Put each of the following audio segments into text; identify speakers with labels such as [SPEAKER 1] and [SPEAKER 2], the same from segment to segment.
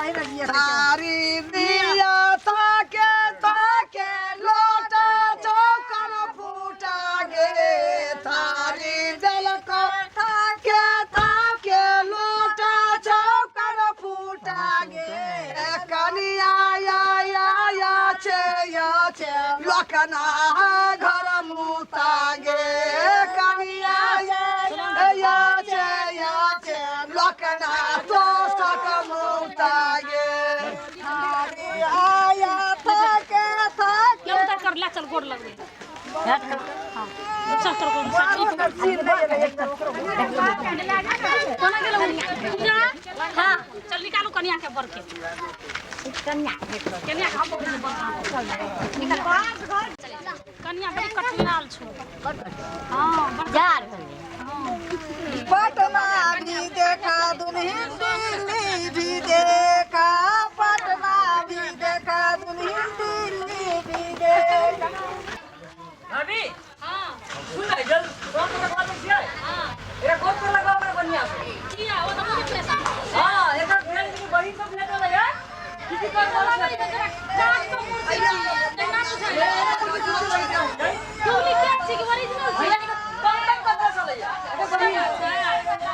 [SPEAKER 1] तारी दिया ताके लोटा चौकर फूटा गे थारी जल को ताके लोटा चौकर फूटा गे कनिया या छे लोकना घर मुता गे कनिया या छे लोकना तो सक मुता गे आया थके
[SPEAKER 2] चल गोड़ लग गई चल चल हाँ चल निकालो कन्या के बर के कन्या कन्या बड़ी कठिनाल छो हाँ जार
[SPEAKER 1] पटना भी देखा दुल्हन दिल्ली भी देखा पटना भी देखा दुल्हन दिल्ली भी देखा
[SPEAKER 3] अभी सुन ले जल कौन सा बात है ये कौन सा लगा मेरे बनिया
[SPEAKER 2] किया वो तो मुझे पैसा
[SPEAKER 3] हां एक फ्रेंड की बड़ी को ले तो लगा किसी का बोला नहीं काट तो मुझे देना तुझे
[SPEAKER 2] तू लिखा छी कि ओरिजिनल छी
[SPEAKER 3] कौन का पैसा ले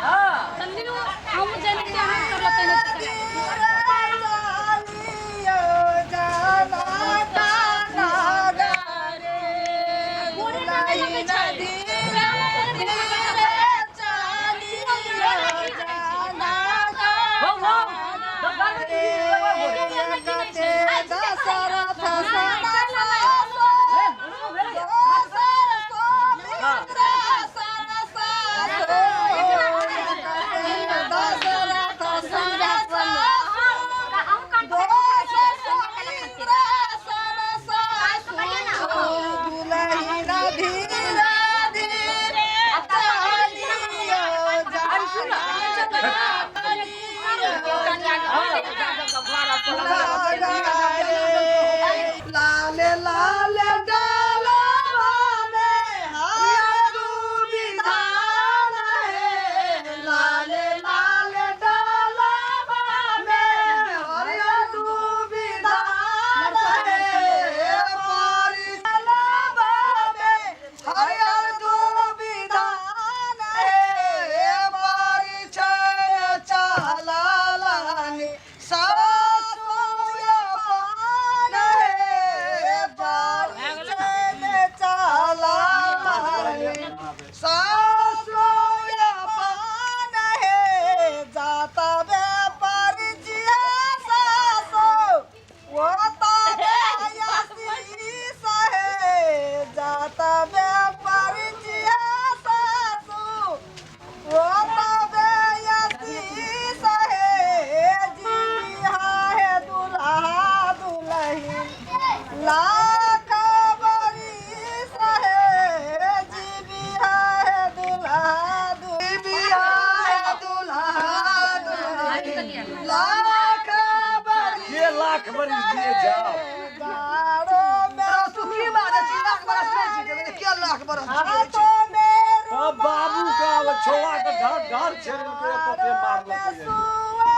[SPEAKER 3] हां
[SPEAKER 2] जल्दी हम जाने के हम कर लेते हैं
[SPEAKER 1] लाख
[SPEAKER 4] ये लाख बरी दिए जाओ
[SPEAKER 1] गाड़ो मेरा सुखी बात है लाख बरस नहीं जीते क्या लाख बरस तो मेरे
[SPEAKER 4] बाबू का वो छोड़ा का ढार छेड़ल को तो मार लको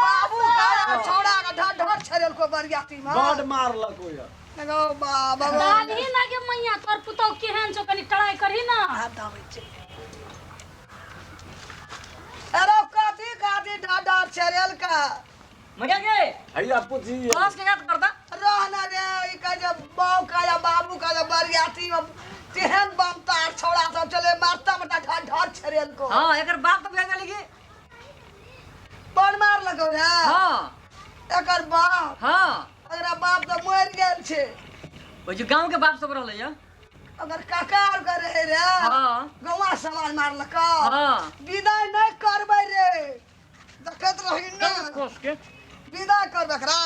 [SPEAKER 1] बाबू का छोड़ा का ढार छेड़ल को बरियाती में
[SPEAKER 4] बड़ मार लको यार
[SPEAKER 1] लगो बाबा
[SPEAKER 2] दाल ही लागे मैया तोर पुतो केहन छो कनी टड़ाई करही ना
[SPEAKER 1] अरे काटी ढार छेड़ल का
[SPEAKER 3] मजा के
[SPEAKER 4] भैया पूछी
[SPEAKER 3] क्लास के याद करता
[SPEAKER 1] रहना रे ई का जब बाऊ का या बाबू का जब बरियाती में तेहन बमता छोड़ा सब चले मारता मटा ढार छेड़ल को
[SPEAKER 3] हां एकर बाप तो भेज देली
[SPEAKER 1] बड़ मार लगो रे
[SPEAKER 3] हां
[SPEAKER 1] एकर बाप
[SPEAKER 3] हां
[SPEAKER 1] अगर बाप तो मर गेल छे
[SPEAKER 3] ओ जो गांव के बाप सब रहले या
[SPEAKER 1] अगर काकार कर रहे रे
[SPEAKER 3] हां
[SPEAKER 1] गौवा समाज मारलक
[SPEAKER 3] हां
[SPEAKER 1] विदाई नहीं करबै रे देखत रही ना
[SPEAKER 4] कोस के
[SPEAKER 1] विदा करबे करा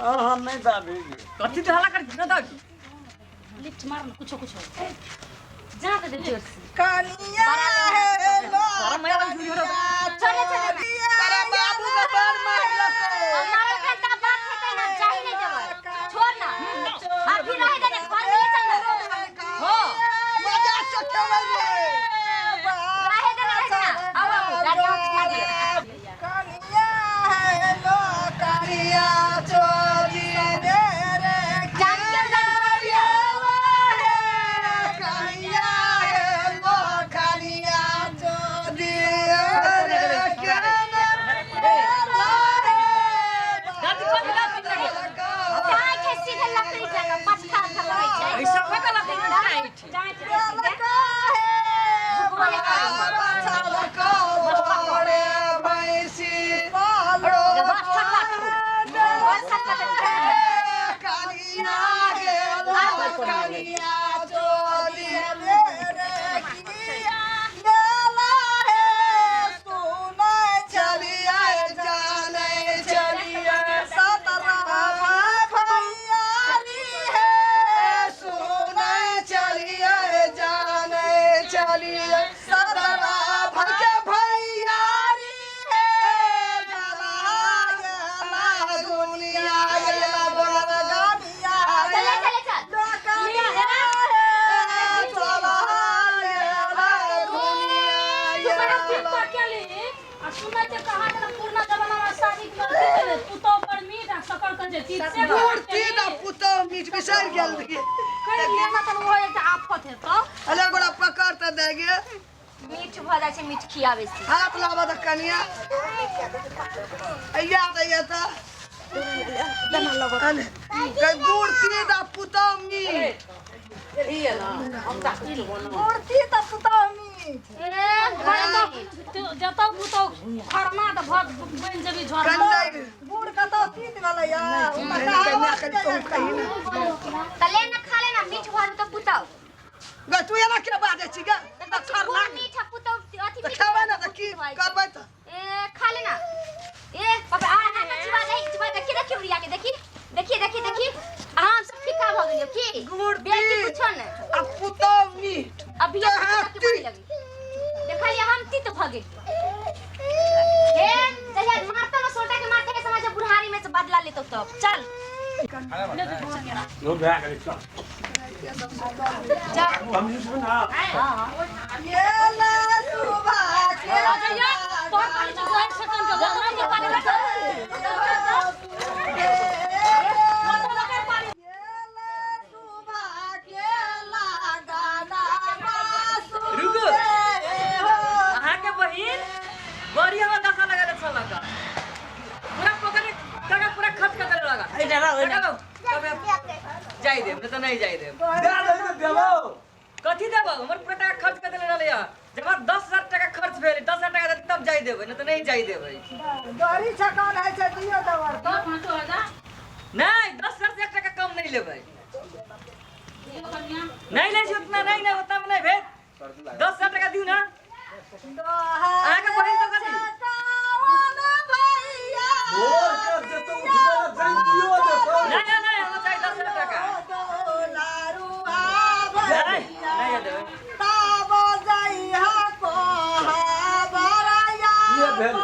[SPEAKER 4] हम नहीं दाबी
[SPEAKER 3] कथि तो हला कर ना दागी
[SPEAKER 2] लिफ्ट मार ना कुछो जा के दे
[SPEAKER 1] कनिया है लो
[SPEAKER 3] सारा मया लगी हो
[SPEAKER 1] चले तेरा बाबू का बड़ मारलक
[SPEAKER 5] हमारे बेटा बाप है ना जाई नहीं देबो छोड़ ना अभी रह दे घर में चल ना
[SPEAKER 3] हो
[SPEAKER 1] मजा चखेबै रे
[SPEAKER 5] रह दे ना आओ गाड़ी उठा दियो
[SPEAKER 1] कनिया है लो कनिया चोरी रे रे
[SPEAKER 5] जान के
[SPEAKER 1] कनिया है लो कनिया चोरी रे
[SPEAKER 3] गाड़ी को मिला लगे
[SPEAKER 5] जाए के सीधे लकड़ी का पछता लगे छै
[SPEAKER 3] ऐसा हो गला लकड़ी टाइट
[SPEAKER 1] बिसर गेल अले गोड़ा पकड़ त देगे
[SPEAKER 5] मीठ भ जाय छै मीठ खियावे से
[SPEAKER 1] हाथ लावा त कनिया अइया त दना लावा कई गुड़ सीधा पुतो मी मूर्ति त पुतो मी
[SPEAKER 2] जतो पुतो खरना त भग बन जबी झोर
[SPEAKER 1] गुड़ का तो तीत वाला यार कन्या करी तो कहीं ना
[SPEAKER 5] तले न खा लेना मीठ भर तो पुताओ
[SPEAKER 1] ग तू एना के बाजे छी ग खरना
[SPEAKER 5] मीठ पुताओ अथि
[SPEAKER 1] त खावे ना त की करबै त
[SPEAKER 5] ए खा लेना ए पापा आ ना चिबा देखी उड़िया के देखी हम सब फीका भ गेलियो की
[SPEAKER 1] गुड़
[SPEAKER 5] बेटी पूछो न
[SPEAKER 1] अब पुतो मीठ
[SPEAKER 5] अभी देखलिए हम तीत भ गेल हे जहिया मारता न सोटा के माथे के समझ बुढ़ारी में से बदला लेतो तब चल
[SPEAKER 4] लो बैग रे चल
[SPEAKER 5] जा
[SPEAKER 4] हम इसमें ना
[SPEAKER 1] ये ला सुबह के
[SPEAKER 2] जइया तोर पानी जो 1 सेकंड के बदला के पानी
[SPEAKER 3] रुको अहाँ के बहिन बढ़िया में दसा लगा दे चला का पूरा पकड़ काका पूरा खर्च कर दे लगा ए डरा जाई दे न त नहीं जाई दे
[SPEAKER 4] दे दे देबो
[SPEAKER 3] कथि देबो हमर पूरा टाका खर्च कर दे रहले या जब 10000 टाका खर्च भेल 10000 टाका दे तब जाई देबै न त नहीं जाई देबै
[SPEAKER 1] गाड़ी छकान है से दियो दवर
[SPEAKER 2] तो 5000
[SPEAKER 3] नहीं 10000 से 1 टाका कम नहीं लेबै
[SPEAKER 2] ये कन्या
[SPEAKER 3] नहीं ले छी उतना नहीं होता में नहीं भेज 10000 टाका दिउ ना आगे बहिन तो कथि
[SPEAKER 4] और कर दे तो उठवा जाई दियो दे तो
[SPEAKER 3] नहीं हम चाहिए 10000 टाका नहीं दे
[SPEAKER 1] ताब जाई हा को हा बराया
[SPEAKER 4] ये भेल